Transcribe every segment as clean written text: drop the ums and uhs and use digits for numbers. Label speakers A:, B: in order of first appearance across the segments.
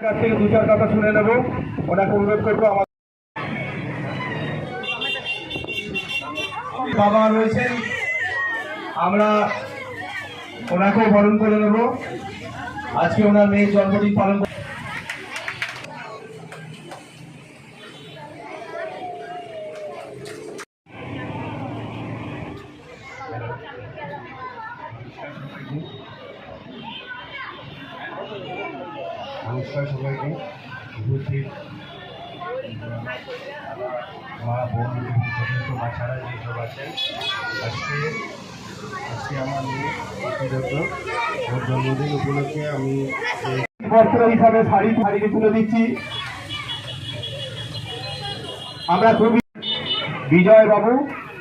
A: কাছ থেকে দু চার কথা শুনে নেব। ওনাকে অনুরোধ করবো, আমার বাবা রয়েছেন, আমরা ওনাকেও বরণ করে নেব। আজকে ওনার মেয়ের জন্মদিন পালন
B: নমস্কার সবাইকে। উপস্থিত মা বোন সমস্ত বাচ্চারা যেসব আছেন, আজকে আমার মেয়ে ওর জন্মদিন উপলক্ষে আমি
A: বস্ত্র হিসাবে শাড়িকে তুলে দিচ্ছি। আমরা খুবই বিজয় বাবু,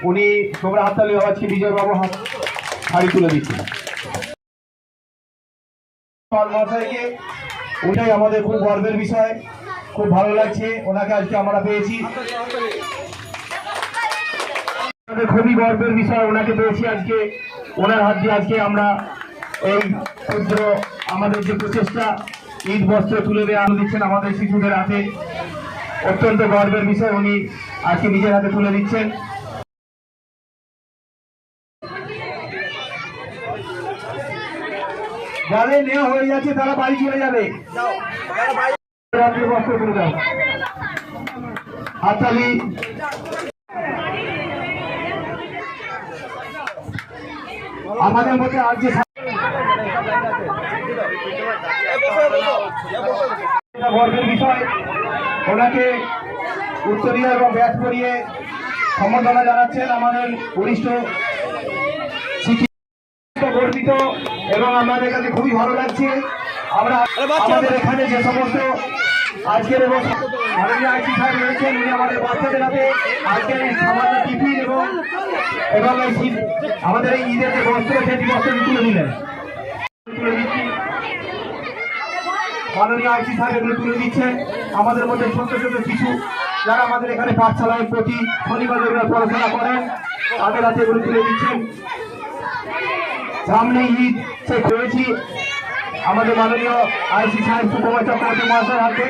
A: উনি তোমরা হাততালি হওয়াচ্ছি, বিজয় বাবু শাড়ি তুলে দিচ্ছি মহাশয়কে। ওটাই আমাদের খুব গর্বের বিষয়, খুব ভালো লাগছে ওনাকে আজকে আমরা পেয়েছি। আমাদের খুবই গর্বের বিষয়, ওনাকে পেয়েছি আজকে। ওনার হাত দিয়ে আজকে আমরা এই ক্ষুদ্র আমাদের যে প্রচেষ্টা ঈদ বস্ত্র তুলে দেওয়া দিচ্ছেন আমাদের শিশুদের হাতে, অত্যন্ত গর্বের বিষয়। উনি আজকে নিজের হাতে তুলে দিচ্ছেন। যাদের নেওয়া হয়ে যাচ্ছে তারা বাড়ি চলে যাবে। বস্ত্র তুলে দাও, হাততালি। আমাদের মধ্যে আর যে গর্বের বিষয়, ওনাকে উত্তরীয় এবং ব্যাট করিয়ে সম্বর্ধনা জানাচ্ছেন আমাদের বরিষ্ঠ শিক্ষিত, গর্বিত এবং আমাদের কাছে খুবই ভালো লাগছে। আমরা আমাদের এখানে যে সমস্ত আজকের এবং মাননীয় আইসি সাহেব রয়েছেন, উনি আমাদের বাচ্চাদের হাতে আজকের এই সামান্য টিফিন এবং আমাদের এই ঈদের যে বস্ত্র সেটি বস্ত্র তুলে দিলেন। মাননীয় আইসি সাহেব এগুলো তুলে দিচ্ছেন। আমাদের মধ্যে ছোট ছোট শিশু যারা আমাদের এখানে পাঠশালায় প্রতি শনিবার পড়াশোনা করেন, তাদের হাতে এগুলো তুলে দিচ্ছেন। সামনে ঈদ সে করেছি আমাদের মাননীয় আইসি সাহেব সুকুমার চক্রবর্তী মহাশয়ের হাতে।